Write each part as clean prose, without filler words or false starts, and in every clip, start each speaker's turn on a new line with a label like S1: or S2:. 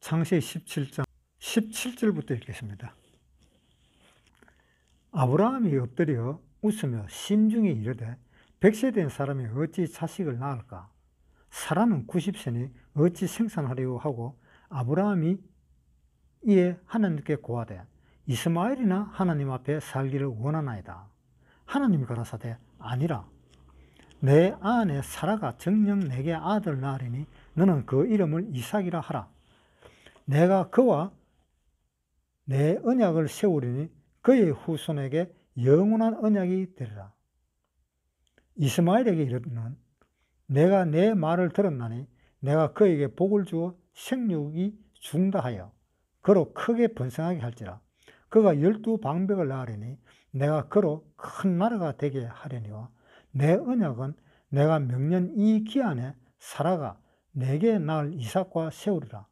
S1: 창세기 17장 17절부터 읽겠습니다. 아브라함이 엎드려 웃으며 심중에 이르되 100세 된 사람이 어찌 자식을 낳을까? 사라는 90세니 어찌 생산하리요 하고 아브라함이 이에 하나님께 고하되 이스마엘이나 하나님 앞에 살기를 원하나이다. 하나님이 가라사대 아니라 내 아내 사라가 정녕 내게 아들 낳으리니 너는 그 이름을 이삭이라 하라. 내가 그와 내 언약을 세우리니 그의 후손에게 영원한 언약이 되리라. 이스마엘에게 이르는 내가 내 말을 들었나니 내가 그에게 복을 주어 생육이 중다 하여 그로 크게 번성하게 할지라. 그가 12방백을 낳으리니 내가 그로 큰 나라가 되게 하려니와 내 언약은 내가 명년 이 기한에 사라가 내게 낳을 이삭과 세우리라.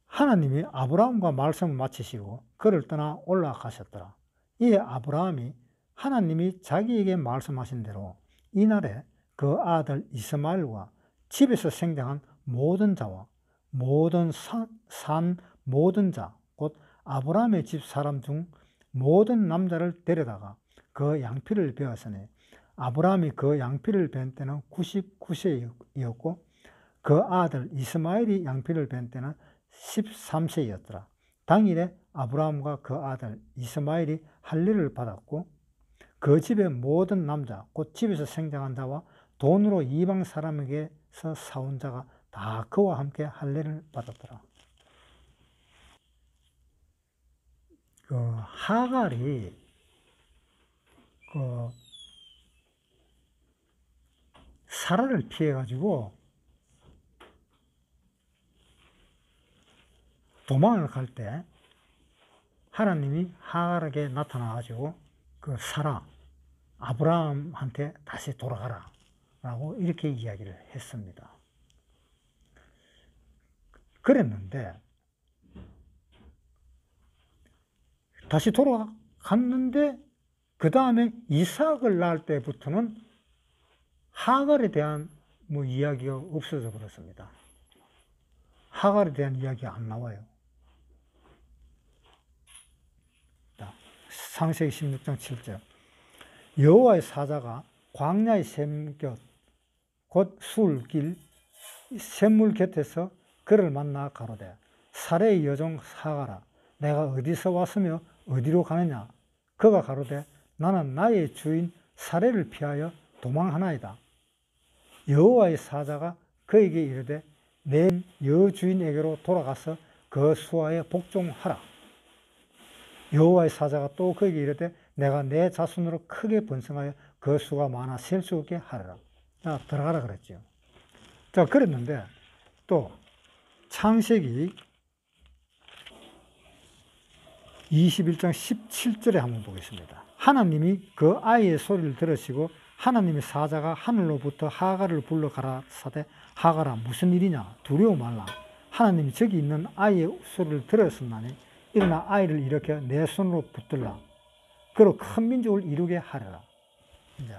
S1: 하나님이 아브라함과 말씀을 마치시고 그를 떠나 올라가셨더라. 이에 아브라함이 하나님이 자기에게 말씀하신 대로 이날에 그 아들 이스마엘과 집에서 생장한 모든 자와 모든 산 모든 자 곧 아브라함의 집 사람 중 모든 남자를 데려다가 그 양피를 베었으니 아브라함이 그 양피를 벤 때는 99세였고 그 아들 이스마엘이 양피를 벤 때는 13세였더라. 당일에 아브라함과 그 아들 이스마엘이 할례를 받았고 그 집의 모든 남자 곧 집에서 생장한 자와 돈으로 이방 사람에게서 사온 자가 다 그와 함께 할례를 받았더라. 하갈이 사라를 피해가지고 도망을 갈 때 하나님이 하갈에게 나타나가지고 그 사라 아브라함한테 다시 돌아가라 라고 이렇게 이야기를 했습니다. 그랬는데 다시 돌아갔는데 그 다음에 이삭을 낳을 때부터는 하갈에 대한 이야기가 없어져 버렸습니다. 하갈에 대한 이야기가 안 나와요. 창세기 16장 7절 여호와의 사자가 광야의 샘곁 곧 술길 샘물 곁에서 그를 만나 가로되 사레의 여종 하갈아 내가 어디서 왔으며 어디로 가느냐? 그가 가로되 나는 나의 주인 사레를 피하여 도망하나이다. 여호와의 사자가 그에게 이르되 내 여주인에게로 돌아가서 그 수하에 복종하라. 여호와의 사자가 또 그에게 이르되 내가 내 자손으로 크게 번성하여 그 수가 많아 셀 수 없게 하리라. 자, 들어가라 그랬죠. 자, 그랬는데 또 창세기 21장 17절에 한번 보겠습니다. 하나님이 그 아이의 소리를 들으시고 하나님의 사자가 하늘로부터 하갈을 불러 가라사대 하갈아 무슨 일이냐 두려워 말라. 하나님이 저기 있는 아이의 소리를 들었으나니 일어나 아이를 일으켜 내 손으로 붙들라. 그로 큰 민족을 이루게 하리라. 이제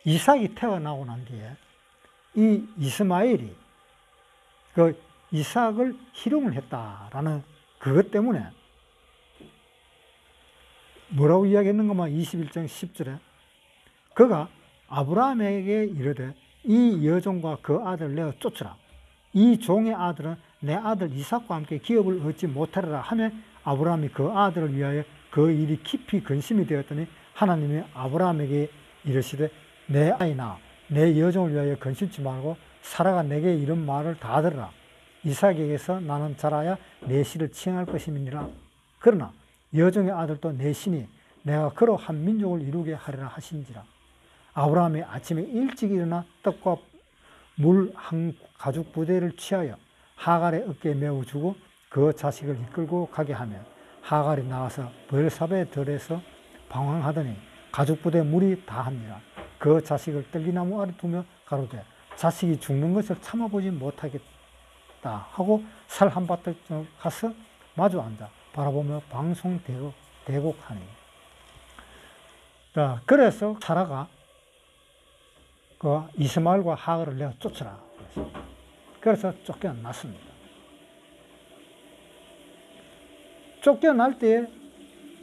S1: 이삭이 태어나고 난 뒤에 이 이스마엘이 그 이삭을 희롱을 했다라는 그것 때문에 뭐라고 이야기했는가만 21장 10절에 그가 아브라함에게 이르되 이 여종과 그 아들을 내어 쫓으라. 이 종의 아들은 내 아들 이삭과 함께 기업을 얻지 못하리라 하며 아브라함이 그 아들을 위하여 그 일이 깊이 근심이 되었더니 하나님이 아브라함에게 이르시되 내 아이나 내 여종을 위하여 근심치 말고 사라가 내게 이런 말을 다 들으라. 이삭에게서 나는 자라야 내 씨를 칭할 것임이니라. 그러나 여종의 아들도 내 신이 내가 그로 한 민족을 이루게 하리라 하신지라. 아브라함이 아침에 일찍 일어나 떡과 물 한 가죽 부대를 취하여 하갈의 어깨에 메어 주고 그 자식을 이끌고 가게 하며 하갈이 나와서 브엘사베 들에서 방황하더니 가죽 부대에 물이 다합니다. 그 자식을 떨기나무 아래 두며 가로되 자식이 죽는 것을 참아보지 못하겠다 하고 살 한 바닥 가서 마주 앉아 바라보며 방송대곡하니. 자, 그래서 사라가 그 이스마엘과 하갈을 내가 쫓으라. 그래서 쫓겨났습니다. 쫓겨날 때에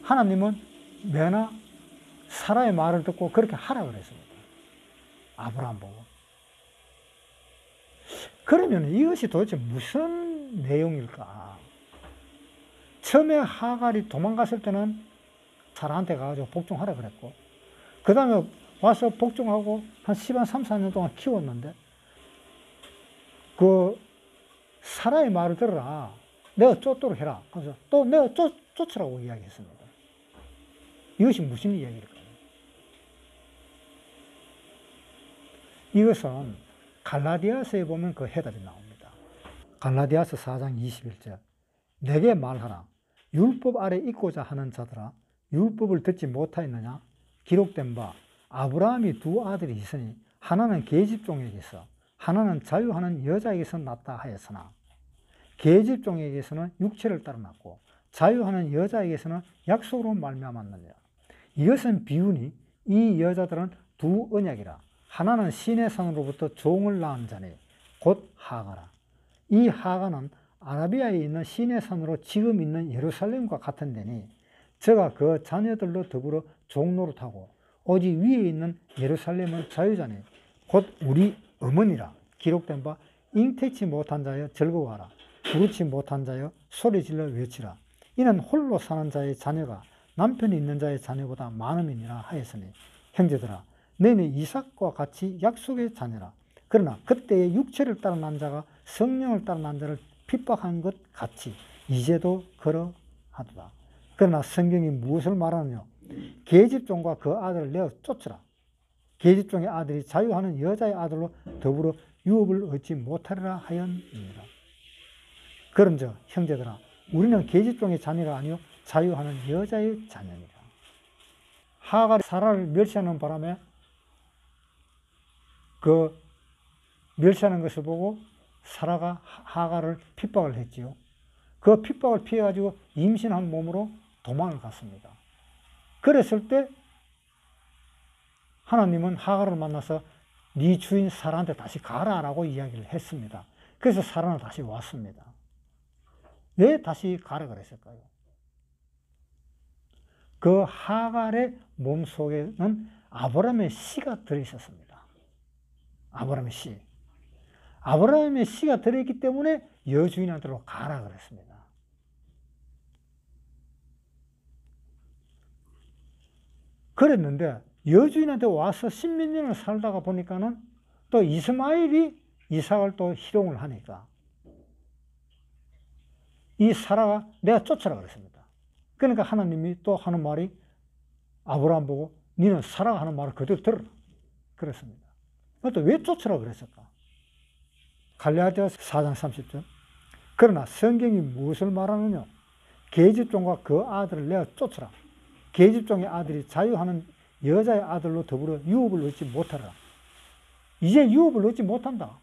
S1: 하나님은 메나 사라의 말을 듣고 그렇게 하라 그랬습니다. 아브라함 보고. 그러면 이것이 도대체 무슨 내용일까? 처음에 하갈이 도망갔을 때는 사라한테 가가지고 복종하라 그랬고, 그 다음에 와서 복종하고 한 3, 4년 동안 키웠는데, 그 사라의 말을 들어라. 내가 쫓도록 해라. 그래서 또 내가 쫓으라고 이야기했습니다. 이것이 무슨 이야기일까요? 이것은 갈라디아서에 보면 그 해답이 나옵니다. 갈라디아서 4장 21절. 내게 말하라. 율법 아래 있고자 하는 자들아, 율법을 듣지 못하였느냐? 기록된 바 아브라함이 두 아들이 있으니 하나는 계집종에게서 하나는 자유하는 여자에게서 낳았다 하였으나 계집종에게서는 육체를 따라 낳고 자유하는 여자에게서는 약속으로 말미암았느니라. 이것은 비유니 이 여자들은 두 언약이라. 하나는 시내 산으로부터 종을 낳은 자니 곧 하가라. 이 하가는 아라비아에 있는 시내 산으로 지금 있는 예루살렘과 같은 데니 저가 그 자녀들로 더불어 종노릇하고 오직 위에 있는 예루살렘은 자유자니 곧 우리 어머니라. 기록된 바 잉태치 못한 자여 즐거워하라. 부르치 못한 자여 소리질러 외치라. 이는 홀로 사는 자의 자녀가 남편이 있는 자의 자녀보다 많음이니라 하였으니 형제들아, 너희는 이삭과 같이 약속의 자녀라. 그러나 그때의 육체를 따라 난 자가 성령을 따라 난 자를 핍박한 것 같이 이제도 그러하도다. 그러나 성경이 무엇을 말하느냐? 계집종과 그 아들을 내어 쫓으라. 계집종의 아들이 자유하는 여자의 아들로 더불어 유업을 얻지 못하리라 하였느니라. 그런즉 형제들아, 우리는 계집종의 자녀가 아니요 자유하는 여자의 자녀니라. 하갈이 사라를 멸시하는 바람에 그 멸시하는 것을 보고 사라가 하갈을 핍박을 했지요. 그 핍박을 피해가지고 임신한 몸으로 도망을 갔습니다. 그랬을 때 하나님은 하갈을 만나서 네 주인 사라한테 다시 가라라고 이야기를 했습니다. 그래서 사라는 다시 왔습니다. 왜 다시 가라 그랬을까요? 그 하갈의 몸속에는 아브라함의 씨가 들어있었습니다. 아브라함의 씨. 아브라함의 씨가 들어있기 때문에 여주인한테로 가라 그랬습니다. 그랬는데 여주인한테 와서 십몇 년을 살다가 보니까는 또 이스마엘이 이삭을 또 희롱을 하니까 이 사라가 내가 쫓아라 그랬습니다. 그러니까 하나님이 또 하는 말이 아브라함 보고 너는 사라가 하는 말을 그대로 들어라 그랬습니다. 또 왜 쫓으라 그랬을까? 갈라디아서 4장 30절. 그러나 성경이 무엇을 말하느냐? 계집종과 그 아들을 내어 쫓으라. 계집종의 아들이 자유하는 여자의 아들로 더불어 유업을 얻지 못하라. 이제 유업을 얻지 못한다.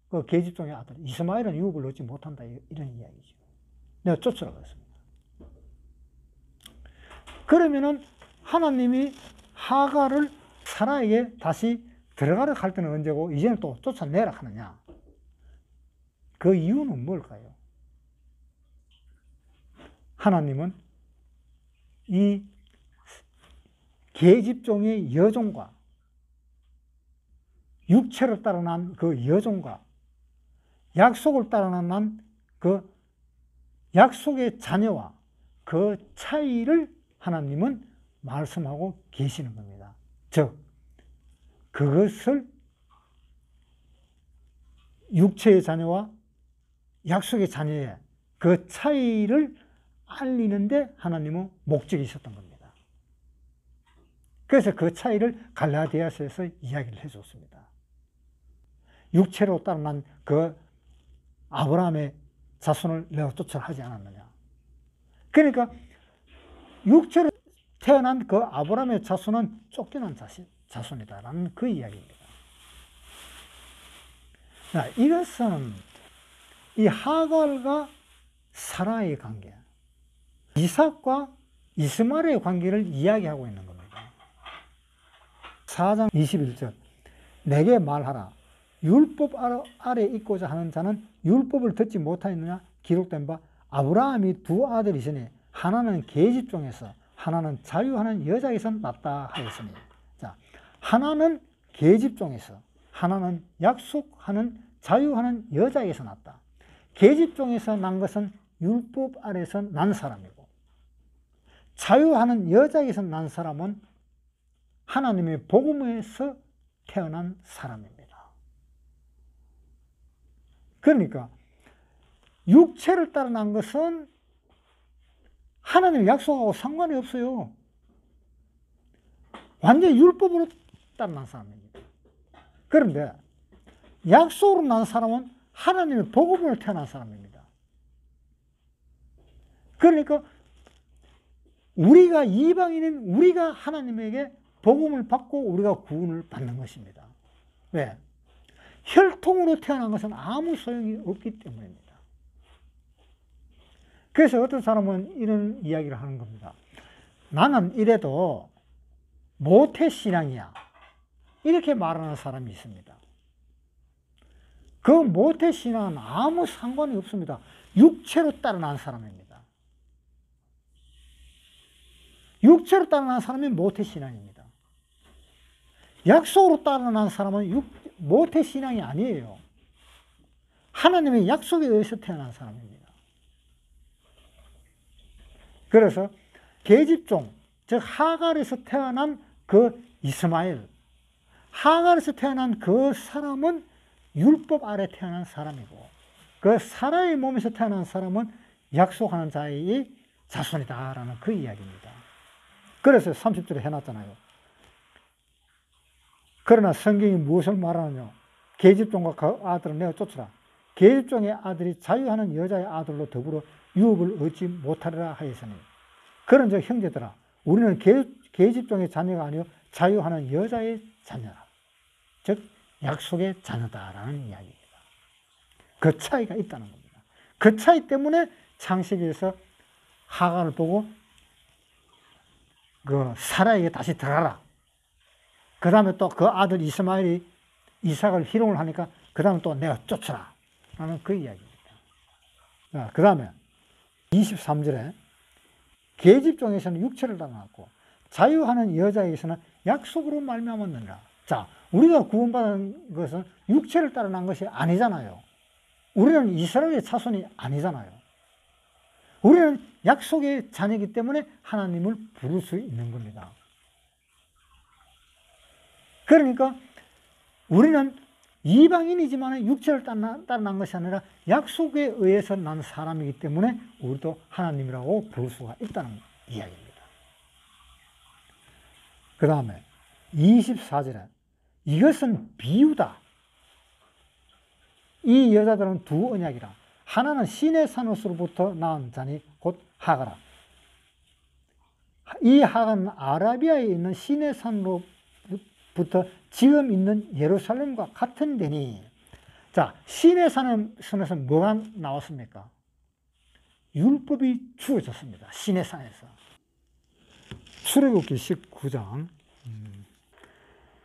S1: 그 계집종의 아들 이스마엘은 유업을 얻지 못한다. 이런 이야기죠. 내가 쫓으라 그랬습니다. 그러면은 하나님이 하갈을 사라에게 다시 들어가라 할 때는 언제고 이제는 또 쫓아내라 하느냐? 그 이유는 뭘까요? 하나님은 이 계집종의 여종과 육체를 따라 난 그 여종과 약속을 따라 난 그 약속의 자녀와 그 차이를 하나님은 말씀하고 계시는 겁니다. 즉, 그것을 육체의 자녀와 약속의 자녀의 그 차이를 알리는데 하나님은 목적이 있었던 겁니다. 그래서 그 차이를 갈라디아서에서 이야기를 해줬습니다. 육체로 따라난 그 아브라함의 자손을 내가 쫓아라 하지 않았느냐. 그러니까 육체로 태어난 그 아브라함의 자손은 쫓겨난 자손이다라는 그 이야기입니다. 자, 이것은 이 하갈과 사라의 관계, 이삭과 이스마엘의 관계를 이야기하고 있는 겁니다. 4장 21절. 내게 말하라. 율법 아래 있고자 하는 자는 율법을 듣지 못하였느냐 기록된 바 아브라함이 두 아들이 있으니 하나는 계집종에서 하나는 자유하는 여자에서 났다 하였으니, 자, 하나는 계집종에서 하나는 약속하는 자유하는 여자에서 났다. 계집종에서 난 것은 율법 아래에서 난 사람이고, 자유하는 여자에서 난 사람은 하나님의 복음에서 태어난 사람입니다. 그러니까 육체를 따라 난 것은 하나님의 약속하고 상관이 없어요. 완전히 율법으로 따라 난 사람입니다. 그런데 약속으로 난 사람은 하나님의 복음으로 태어난 사람입니다. 그러니까 우리가 이방인인 우리가 하나님에게 복음을 받고 우리가 구원을 받는 것입니다. 왜? 혈통으로 태어난 것은 아무 소용이 없기 때문입니다. 그래서 어떤 사람은 이런 이야기를 하는 겁니다. 나는 이래도 모태신앙이야, 이렇게 말하는 사람이 있습니다. 그 모태신앙은 아무 상관이 없습니다. 육체로 따라 난 사람입니다. 육체로 따라 난 사람이 모태신앙입니다. 약속으로 따라 난 사람은 모태신앙이 아니에요. 하나님의 약속에 의해서 태어난 사람입니다. 그래서 계집종, 즉 하갈에서 태어난 그 이스마엘, 하갈에서 태어난 그 사람은 율법 아래 태어난 사람이고, 그 사라의 몸에서 태어난 사람은 약속하는 자의 자손이다라는 그 이야기입니다. 그래서 30절에 해놨잖아요. 그러나 성경이 무엇을 말하느냐? 계집종과 그 아들을 내어 쫓으라. 계집종의 아들이 자유하는 여자의 아들로 더불어 유업을 얻지 못하리라 하였으니, 그런즉 형제들아, 우리는 계집종의 자녀가 아니요 자유하는 여자의 자녀라. 즉 약속의 자녀다라는 이야기입니다. 그 차이가 있다는 겁니다. 그 차이 때문에 창세기에서 하갈을 보고 그 사라에게 다시 들어가라. 그 다음에 또 그 아들 이스마엘이 이삭을 희롱을 하니까 그 다음에 또 내가 쫓으라 라는 그 이야기입니다. 그 다음에 23절에 계집종에서는 육체를 당하고 자유하는 여자에게서는 약속으로 말미암았느니라. 자, 우리가 구원받은 것은 육체를 따라 난 것이 아니잖아요. 우리는 이스라엘의 자손이 아니잖아요. 우리는 약속의 자녀이기 때문에 하나님을 부를 수 있는 겁니다. 그러니까 우리는 이방인이지만 육체를 따라 난 것이 아니라 약속에 의해서 난 사람이기 때문에 우리도 하나님이라고 부를 수가 있다는 이야기입니다. 그 다음에 24절에 이것은 비유다. 이 여자들은 두 언약이라. 하나는 신의 산으로부터 낳은 자니 곧 하가라. 이 하가는 아라비아에 있는 신의 산으로부터 지금 있는 예루살렘과 같은 데니, 자, 신의 산에서 뭐가 나왔습니까? 율법이 주어졌습니다. 신의 산에서. 출애굽기 19장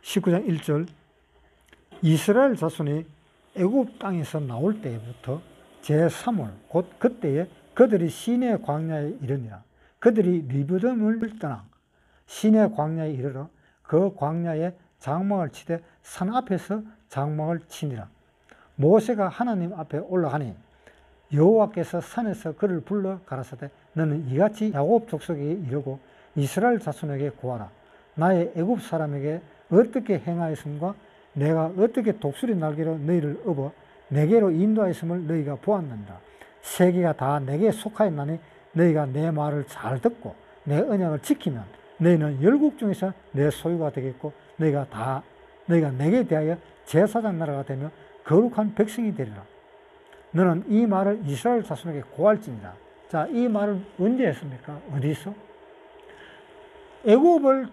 S1: 1절 이스라엘 자손이 애굽 땅에서 나올 때부터 제3월 곧 그때에 그들이 시내 광야에 이르니라. 그들이 리브딤을 떠나 시내 광야에 이르러 그 광야에 장막을 치되 산 앞에서 장막을 치니라. 모세가 하나님 앞에 올라가니 여호와께서 산에서 그를 불러 가라사대 너는 이같이 야곱 족속에게 이르고 이스라엘 자손에게 고하라. 나의 애굽 사람에게 어떻게 행하였음과 내가 어떻게 독수리 날개로 너희를 업어 내게로 인도하였음을 너희가 보았는다. 세계가 다 내게 속하였나니 너희가 내 말을 잘 듣고 내 언약을 지키면 너희는 열국 중에서 내 소유가 되겠고 너희가 내게 대하여 제사장 나라가 되며 거룩한 백성이 되리라. 너는 이 말을 이스라엘 자손에게 고할지니라. 자, 이 말을 언제 했습니까? 어디서? 애굽을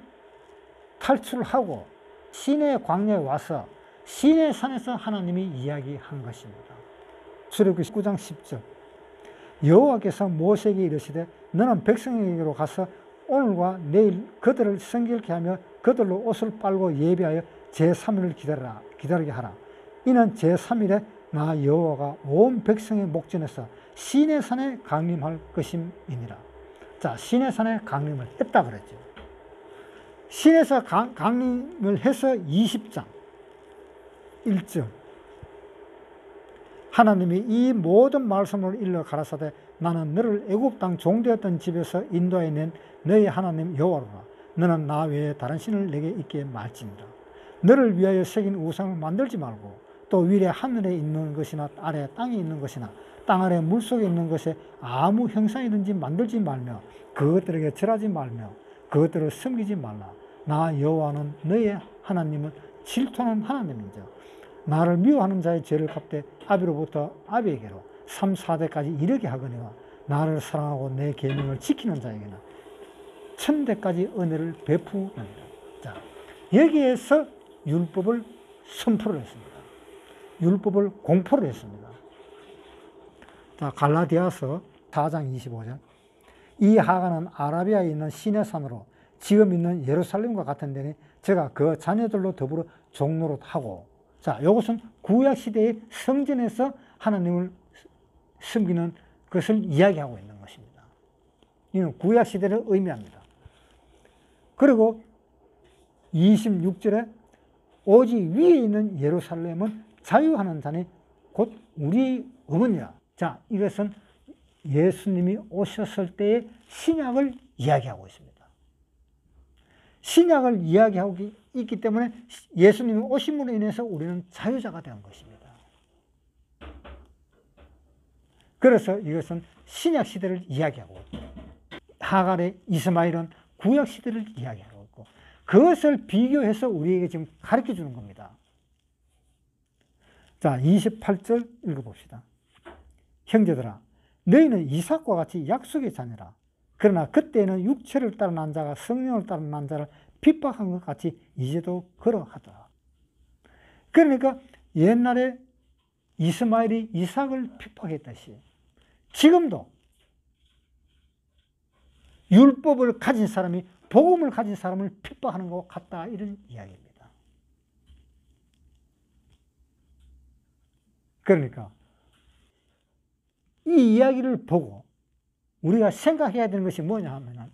S1: 탈출하고 시내 광야에 와서 시내 산에서 하나님이 이야기한 것입니다. 출애굽기 19장 10절 여호와께서 모세에게 이르시되 너는 백성에게로 가서 오늘과 내일 그들을 성결케 하며 그들로 옷을 빨고 예비하여 제3일을 기다리게 하라. 이는 제3일에 나 여호와가 온 백성의 목전에서 시내산에 강림할 것임이니라. 자, 시내산에 강림을 했다 그랬죠. 시내에서 강림을 해서 20장 1절 하나님이 이 모든 말씀을 일러 가라사대 나는 너를 애굽 땅 종되었던 집에서 인도해 낸 너희 하나님 여호와로라. 너는 나 외에 다른 신을 내게 있게 말지니라. 너를 위하여 새긴 우상을 만들지 말고 또 위에 하늘에 있는 것이나 아래 땅에 있는 것이나 땅 아래 물속에 있는 것에 아무 형상이든지 만들지 말며 그것들에게 절하지 말며 그것들을 섬기지 말라. 나 여호와는 너의 하나님은 질투하는 하나님인즉 나를 미워하는 자의 죄를 갚되 아비로부터 아비에게로 3, 4대까지 이르게 하거니와 나를 사랑하고 내 계명을 지키는 자에게는 1000대까지 은혜를 베푸느니라. 자, 여기에서 율법을 선포를 했습니다. 율법을 공포를 했습니다. 자, 갈라디아서 4장 25절 이 하가는 아라비아에 있는 시내산으로 지금 있는 예루살렘과 같은 데니 제가 그 자녀들로 더불어 종노릇하고, 자, 이것은 구약시대의 성전에서 하나님을 섬기는 것을 이야기하고 있는 것입니다. 이는 구약시대를 의미합니다. 그리고 26절에 오직 위에 있는 예루살렘은 자유하는 자니 곧 우리 어머니라. 자, 이것은 예수님이 오셨을 때의 신약을 이야기하고 있습니다. 신약을 이야기하고 있기 때문에 예수님이 오심으로 인해서 우리는 자유자가 된 것입니다. 그래서 이것은 신약 시대를 이야기하고 있고 하갈의 이스마엘은 구약 시대를 이야기하고 있고 그것을 비교해서 우리에게 지금 가르쳐 주는 겁니다. 자, 28절 읽어봅시다. 형제들아, 너희는 이삭과 같이 약속의 자녀라. 그러나 그때는 육체를 따른 난 자가 성령을 따른 난 자를 핍박한 것 같이 이제도 그러하더라. 그러니까 옛날에 이스마엘이 이삭을 핍박했듯이 지금도 율법을 가진 사람이 복음을 가진 사람을 핍박하는 것 같다, 이런 이야기입니다. 그러니까 이 이야기를 보고 우리가 생각해야 되는 것이 뭐냐 하면,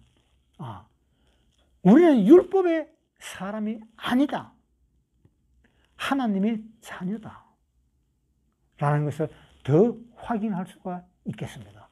S1: 우리는 율법의 사람이 아니다. 하나님의 자녀다. 라는 것을 더 확인할 수가 있겠습니다.